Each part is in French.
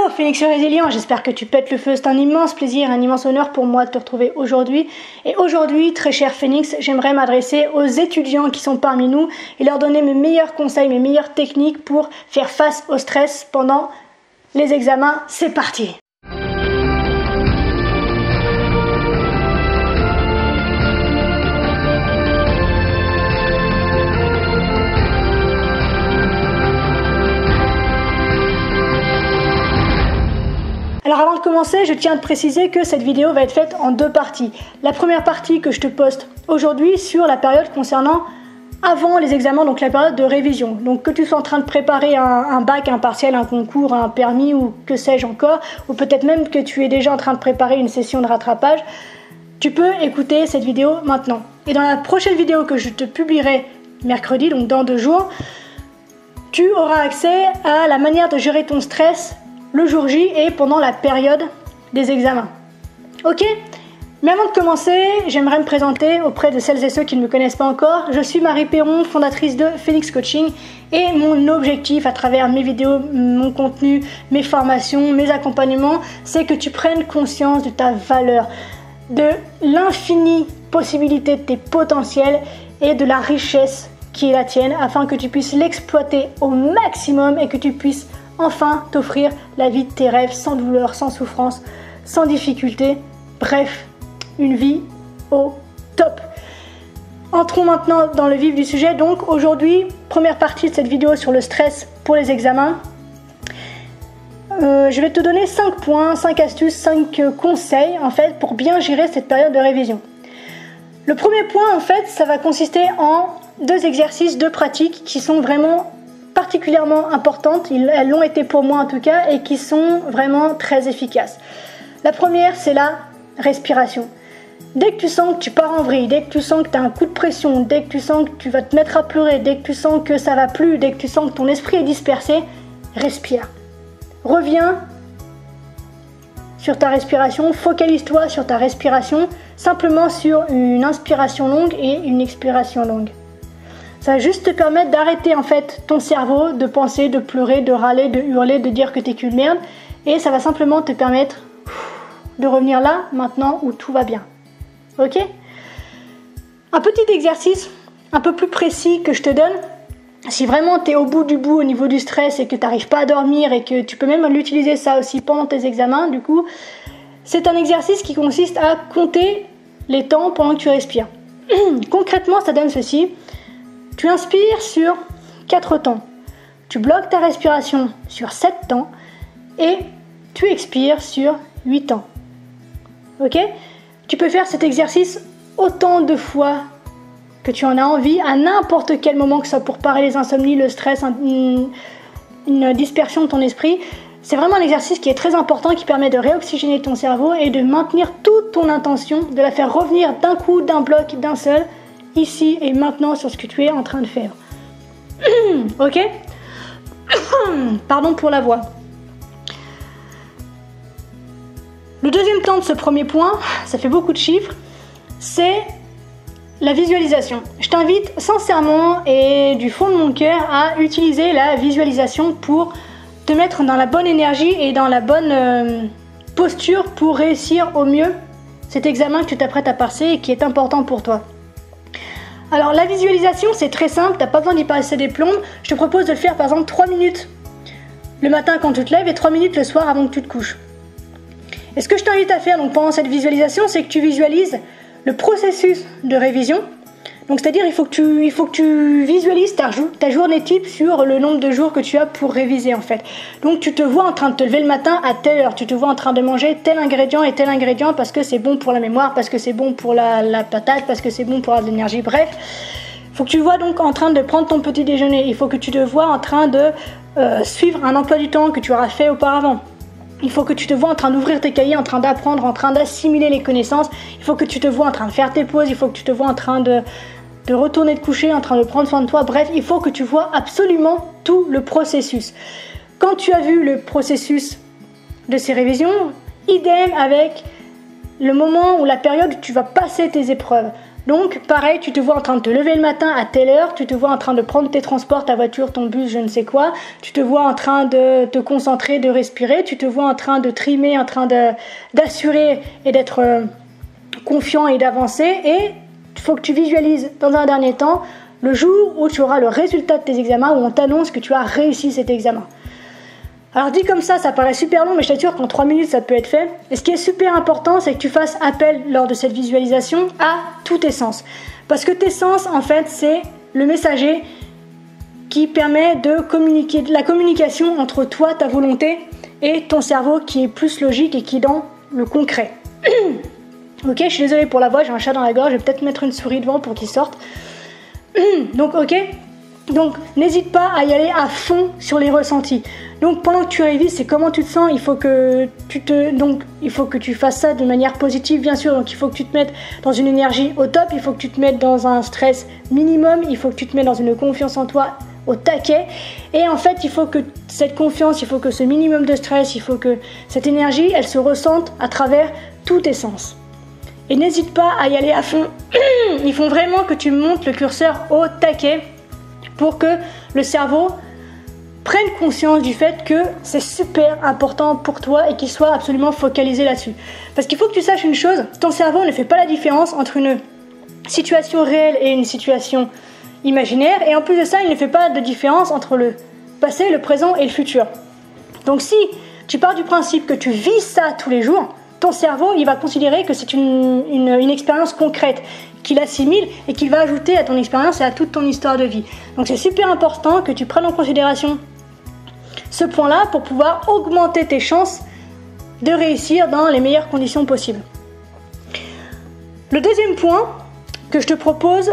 Hello Phoenix Résilient, j'espère que tu pètes le feu, c'est un immense plaisir, un immense honneur pour moi de te retrouver aujourd'hui. Et aujourd'hui, très cher Phoenix, j'aimerais m'adresser aux étudiants qui sont parmi nous et leur donner mes meilleurs conseils, mes meilleures techniques pour faire face au stress pendant les examens. C'est parti! Alors avant de commencer, je tiens à te préciser que cette vidéo va être faite en deux parties. La première partie que je te poste aujourd'hui sur la période concernant avant les examens, donc la période de révision. Donc que tu sois en train de préparer un bac, un partiel, un concours, un permis ou que sais-je encore, ou peut-être même que tu es déjà en train de préparer une session de rattrapage, tu peux écouter cette vidéo maintenant. Et dans la prochaine vidéo que je te publierai mercredi, donc dans 2 jours, tu auras accès à la manière de gérer ton stress le jour J et pendant la période des examens. Ok? Mais avant de commencer, j'aimerais me présenter auprès de celles et ceux qui ne me connaissent pas encore. Je suis Marie Perron, fondatrice de Phoenix Coaching, et mon objectif à travers mes vidéos, mon contenu, mes formations, mes accompagnements, c'est que tu prennes conscience de ta valeur, de l'infinie possibilité de tes potentiels et de la richesse qui est la tienne, afin que tu puisses l'exploiter au maximum et que tu puisses enfin t'offrir la vie de tes rêves sans douleur, sans souffrance, sans difficulté. Bref, une vie au top. Entrons maintenant dans le vif du sujet. Donc aujourd'hui, première partie de cette vidéo sur le stress pour les examens. Je vais te donner 5 points, 5 astuces, 5 conseils en fait pour bien gérer cette période de révision. Le premier point en fait, ça va consister en 2 exercices, 2 pratiques qui sont vraiment particulièrement importantes, elles l'ont été pour moi en tout cas, et qui sont vraiment très efficaces. La première, c'est la respiration. Dès que tu sens que tu pars en vrille, dès que tu sens que tu as un coup de pression, dès que tu sens que tu vas te mettre à pleurer, dès que tu sens que ça va plus, dès que tu sens que ton esprit est dispersé, respire. Reviens sur ta respiration, focalise-toi sur ta respiration, simplement sur une inspiration longue et une expiration longue. Ça va juste te permettre d'arrêter en fait ton cerveau de penser, de pleurer, de râler, de hurler, de dire que t'es qu'une merde. Et ça va simplement te permettre de revenir là, maintenant, où tout va bien. Ok? Un petit exercice un peu plus précis que je te donne. Si vraiment t'es au bout du bout au niveau du stress et que t'arrives pas à dormir et que tu peux même l'utiliser ça aussi pendant tes examens, du coup, c'est un exercice qui consiste à compter les temps pendant que tu respires. Concrètement, ça donne ceci. Tu inspires sur 4 temps, tu bloques ta respiration sur 7 temps et tu expires sur 8 temps. Ok? Tu peux faire cet exercice autant de fois que tu en as envie, à n'importe quel moment, que ce soit pour parer les insomnies, le stress, une dispersion de ton esprit. C'est vraiment un exercice qui est très important, qui permet de réoxygéner ton cerveau et de maintenir toute ton intention, de la faire revenir d'un coup, d'un bloc, d'un seul, ici et maintenant sur ce que tu es en train de faire. Ok? Pardon pour la voix. Le deuxième temps de ce premier point, ça fait beaucoup de chiffres, c'est la visualisation. Je t'invite sincèrement et du fond de mon cœur à utiliser la visualisation pour te mettre dans la bonne énergie et dans la bonne posture pour réussir au mieux cet examen que tu t'apprêtes à passer et qui est important pour toi. Alors la visualisation, c'est très simple, tu n'as pas besoin d'y passer des plombes. Je te propose de le faire par exemple 3 minutes le matin quand tu te lèves et 3 minutes le soir avant que tu te couches. Et ce que je t'invite à faire donc, pendant cette visualisation, c'est que tu visualises le processus de révision. Donc c'est-à-dire il faut que tu visualises ta journée type sur le nombre de jours que tu as pour réviser en fait. Donc tu te vois en train de te lever le matin à telle heure, tu te vois en train de manger tel ingrédient et tel ingrédient parce que c'est bon pour la mémoire, parce que c'est bon pour la patate, parce que c'est bon pour l'énergie, bref. Il faut que tu te vois donc en train de prendre ton petit déjeuner, il faut que tu te vois en train de suivre un emploi du temps que tu auras fait auparavant. Il faut que tu te vois en train d'ouvrir tes cahiers, en train d'apprendre, en train d'assimiler les connaissances. Il faut que tu te vois en train de faire tes pauses, il faut que tu te vois en train de retourner te coucher, en train de prendre soin de toi. Bref, il faut que tu vois absolument tout le processus. Quand tu as vu le processus de ces révisions, idem avec le moment ou la période où tu vas passer tes épreuves. Donc pareil, tu te vois en train de te lever le matin à telle heure, tu te vois en train de prendre tes transports, ta voiture, ton bus, je ne sais quoi, tu te vois en train de te concentrer, de respirer, tu te vois en train de trimer, en train d'assurer et d'être confiant et d'avancer, et il faut que tu visualises dans un dernier temps le jour où tu auras le résultat de tes examens, où on t'annonce que tu as réussi cet examen. Alors dit comme ça paraît super long, mais je t'assure qu'en 3 minutes ça peut être fait. Et ce qui est super important, c'est que tu fasses appel lors de cette visualisation à tous tes sens. Parce que tes sens, en fait, c'est le messager qui permet de communiquer, de la communication entre toi, ta volonté, et ton cerveau qui est plus logique et qui est dans le concret. Ok, je suis désolée pour la voix, j'ai un chat dans la gorge, je vais peut-être mettre une souris devant pour qu'il sorte. Donc ok, donc n'hésite pas à y aller à fond sur les ressentis. Donc pendant que tu révises, c'est comment tu te sens, il faut que tu fasses ça de manière positive bien sûr, donc il faut que tu te mettes dans une énergie au top, il faut que tu te mettes dans un stress minimum, il faut que tu te mettes dans une confiance en toi au taquet, et en fait il faut que cette confiance, il faut que ce minimum de stress, il faut que cette énergie, elle se ressente à travers tous tes sens. Et n'hésite pas à y aller à fond, il faut vraiment que tu montes le curseur au taquet pour que le cerveau prenne conscience du fait que c'est super important pour toi et qu'il soit absolument focalisé là-dessus. Parce qu'il faut que tu saches une chose, ton cerveau ne fait pas la différence entre une situation réelle et une situation imaginaire, et en plus de ça, il ne fait pas de différence entre le passé, le présent et le futur. Donc si tu pars du principe que tu vis ça tous les jours, ton cerveau, il va considérer que c'est une expérience concrète, qu'il assimile et qu'il va ajouter à ton expérience et à toute ton histoire de vie. Donc c'est super important que tu prennes en considération ce point-là pour pouvoir augmenter tes chances de réussir dans les meilleures conditions possibles. Le deuxième point que je te propose,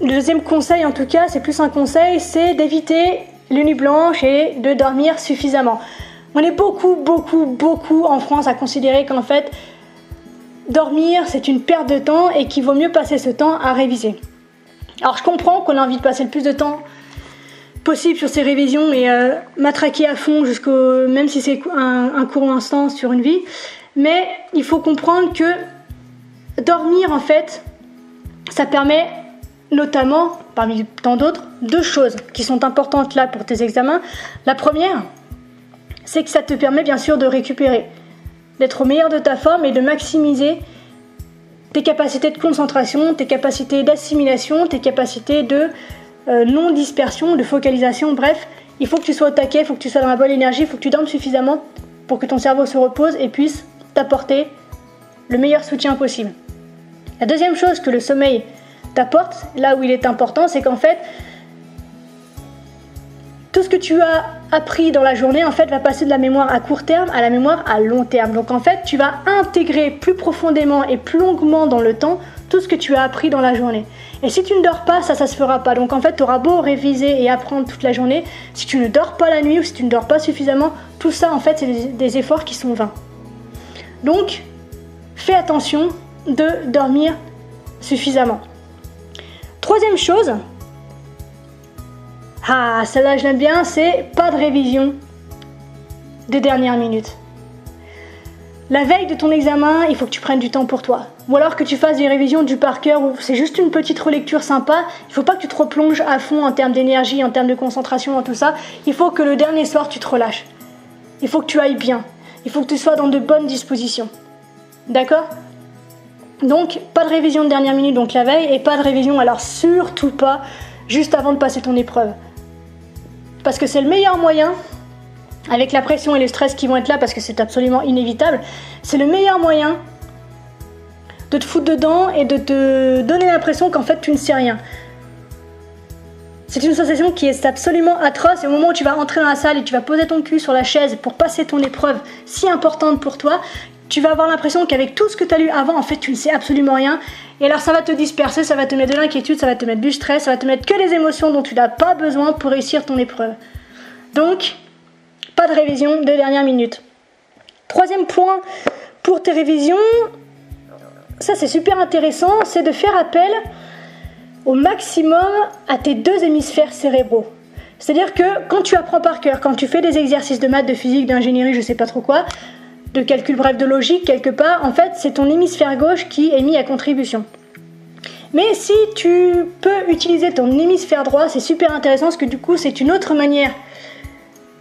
le deuxième conseil en tout cas, c'est plus un conseil, c'est d'éviter les nuits blanches et de dormir suffisamment. On est beaucoup en France à considérer qu'en fait, dormir c'est une perte de temps et qu'il vaut mieux passer ce temps à réviser. Alors je comprends qu'on a envie de passer le plus de temps possible sur ces révisions et matraquer à fond même si c'est un court instant sur une vie, mais il faut comprendre que dormir en fait, ça permet notamment, parmi tant d'autres, 2 choses qui sont importantes là pour tes examens. La première, c'est que ça te permet bien sûr de récupérer, d'être au meilleur de ta forme et de maximiser tes capacités de concentration, tes capacités d'assimilation, tes capacités de non-dispersion, de focalisation, bref, il faut que tu sois au taquet, il faut que tu sois dans la bonne énergie, il faut que tu dormes suffisamment pour que ton cerveau se repose et puisse t'apporter le meilleur soutien possible. La deuxième chose que le sommeil t'apporte, là où il est important, c'est qu'en fait, tout ce que tu as appris dans la journée, en fait, va passer de la mémoire à court terme à la mémoire à long terme. Donc en fait, tu vas intégrer plus profondément et plus longuement dans le temps tout ce que tu as appris dans la journée. Et si tu ne dors pas, ça se fera pas. Donc en fait, tu auras beau réviser et apprendre toute la journée, si tu ne dors pas la nuit ou si tu ne dors pas suffisamment, tout ça, en fait, c'est des efforts qui sont vains. Donc, fais attention de dormir suffisamment. Troisième chose, celle-là je l'aime bien, c'est pas de révision de dernière minute. La veille de ton examen, il faut que tu prennes du temps pour toi. Ou alors que tu fasses des révisions du par cœur où c'est juste une petite relecture sympa. Il ne faut pas que tu te replonges à fond en termes d'énergie, en termes de concentration, en tout ça. Il faut que le dernier soir, tu te relâches. Il faut que tu ailles bien. Il faut que tu sois dans de bonnes dispositions. D'accord ? Donc, pas de révision de dernière minute, donc la veille, et pas de révision, alors surtout pas, juste avant de passer ton épreuve. Parce que c'est le meilleur moyen, avec la pression et le stress qui vont être là, parce que c'est absolument inévitable, c'est le meilleur moyen de te foutre dedans et de te donner l'impression qu'en fait tu ne sais rien. C'est une sensation qui est absolument atroce, et au moment où tu vas rentrer dans la salle et tu vas poser ton cul sur la chaise pour passer ton épreuve si importante pour toi, tu vas avoir l'impression qu'avec tout ce que tu as lu avant, en fait tu ne sais absolument rien, et alors ça va te disperser, ça va te mettre de l'inquiétude, ça va te mettre du stress, ça va te mettre que les émotions dont tu n'as pas besoin pour réussir ton épreuve. Donc, pas de révision de dernière minute. Troisième point pour tes révisions, ça c'est super intéressant, c'est de faire appel au maximum à tes 2 hémisphères cérébraux. C'est-à-dire que quand tu apprends par cœur, quand tu fais des exercices de maths, de physique, d'ingénierie, je sais pas trop quoi, de calcul, bref, de logique quelque part, en fait c'est ton hémisphère gauche qui est mis à contribution. Mais si tu peux utiliser ton hémisphère droit, c'est super intéressant parce que du coup c'est une autre manière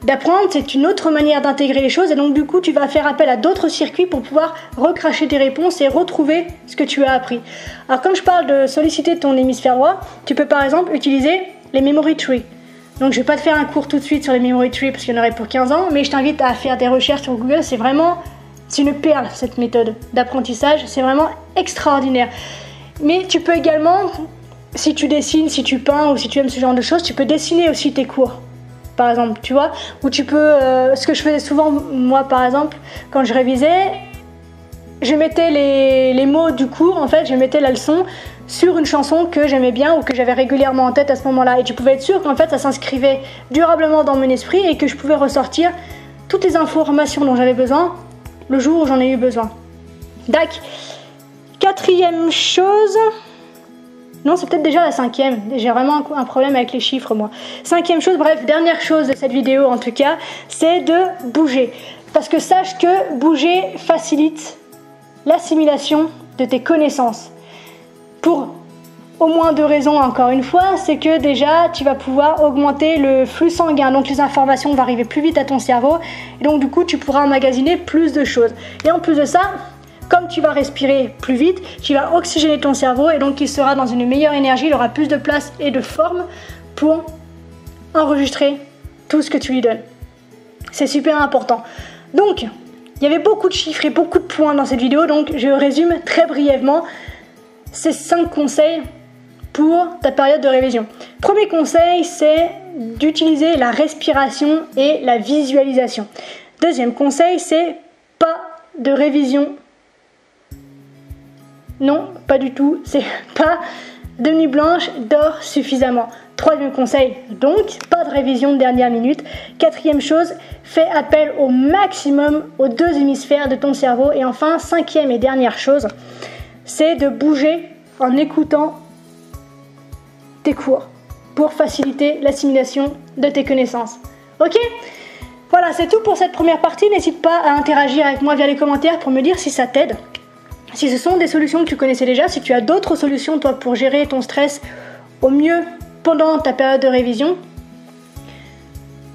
d'apprendre, c'est une autre manière d'intégrer les choses et donc du coup tu vas faire appel à d'autres circuits pour pouvoir recracher tes réponses et retrouver ce que tu as appris. Alors quand je parle de solliciter ton hémisphère droit, tu peux par exemple utiliser les memory trees. Donc je vais pas te faire un cours tout de suite sur les memory trees parce qu'il y en aurait pour 15 ans, mais je t'invite à faire des recherches sur Google, c'est une perle cette méthode d'apprentissage, c'est vraiment extraordinaire. Mais tu peux également, si tu dessines, si tu peins ou si tu aimes ce genre de choses, tu peux dessiner aussi tes cours. Par exemple, tu vois, ou tu peux, ce que je faisais souvent, moi par exemple, quand je révisais, je mettais les mots du cours, en fait, je mettais la leçon sur une chanson que j'aimais bien ou que j'avais régulièrement en tête à ce moment-là. Et tu pouvais être sûr qu'en fait, ça s'inscrivait durablement dans mon esprit et que je pouvais ressortir toutes les informations dont j'avais besoin le jour où j'en ai eu besoin. Dac. Quatrième chose... Non, c'est peut-être déjà la cinquième. J'ai vraiment un problème avec les chiffres, moi. Cinquième chose, bref, dernière chose de cette vidéo, en tout cas, c'est de bouger. Parce que sache que bouger facilite l'assimilation de tes connaissances. Pour au moins 2 raisons, encore une fois, c'est que déjà, tu vas pouvoir augmenter le flux sanguin. Donc, les informations vont arriver plus vite à ton cerveau. Et donc, du coup, tu pourras emmagasiner plus de choses. Et en plus de ça... Comme tu vas respirer plus vite, tu vas oxygéner ton cerveau et donc il sera dans une meilleure énergie, il aura plus de place et de forme pour enregistrer tout ce que tu lui donnes. C'est super important. Donc, il y avait beaucoup de chiffres et beaucoup de points dans cette vidéo, donc je résume très brièvement ces 5 conseils pour ta période de révision. Premier conseil, c'est d'utiliser la respiration et la visualisation. Deuxième conseil, c'est pas de révision. Non, pas du tout, c'est pas de nuit blanche, dors suffisamment. Troisième conseil, donc, pas de révision de dernière minute. Quatrième chose, fais appel au maximum aux 2 hémisphères de ton cerveau. Et enfin, cinquième et dernière chose, c'est de bouger en écoutant tes cours pour faciliter l'assimilation de tes connaissances. Ok ? Voilà, c'est tout pour cette première partie. N'hésite pas à interagir avec moi via les commentaires pour me dire si ça t'aide. Si ce sont des solutions que tu connaissais déjà, si tu as d'autres solutions toi pour gérer ton stress au mieux pendant ta période de révision.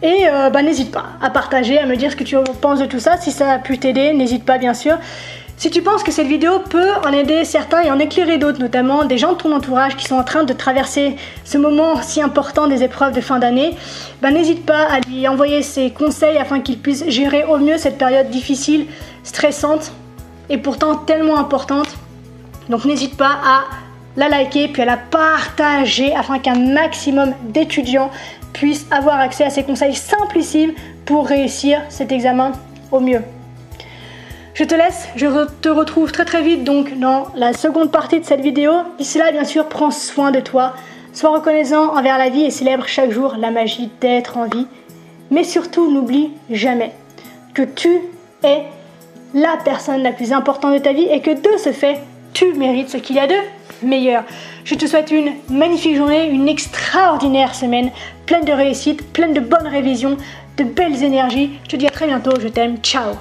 Et n'hésite pas à partager, à me dire ce que tu penses de tout ça. Si ça a pu t'aider, n'hésite pas bien sûr. Si tu penses que cette vidéo peut en aider certains et en éclairer d'autres, notamment des gens de ton entourage qui sont en train de traverser ce moment si important des épreuves de fin d'année, n'hésite pas à lui envoyer ses conseils afin qu'il puisse gérer au mieux cette période difficile, stressante et pourtant tellement importante. Donc n'hésite pas à la liker puis à la partager afin qu'un maximum d'étudiants puissent avoir accès à ces conseils simplissimes pour réussir cet examen au mieux. Je te laisse, je te retrouve très vite donc dans la seconde partie de cette vidéo. D'ici là, bien sûr, prends soin de toi, sois reconnaissant envers la vie et célèbre chaque jour la magie d'être en vie. Mais surtout, n'oublie jamais que tu es la personne la plus importante de ta vie et que de ce fait, tu mérites ce qu'il y a de meilleur. Je te souhaite une magnifique journée, une extraordinaire semaine, pleine de réussite, pleine de bonnes révisions, de belles énergies. Je te dis à très bientôt, je t'aime, ciao.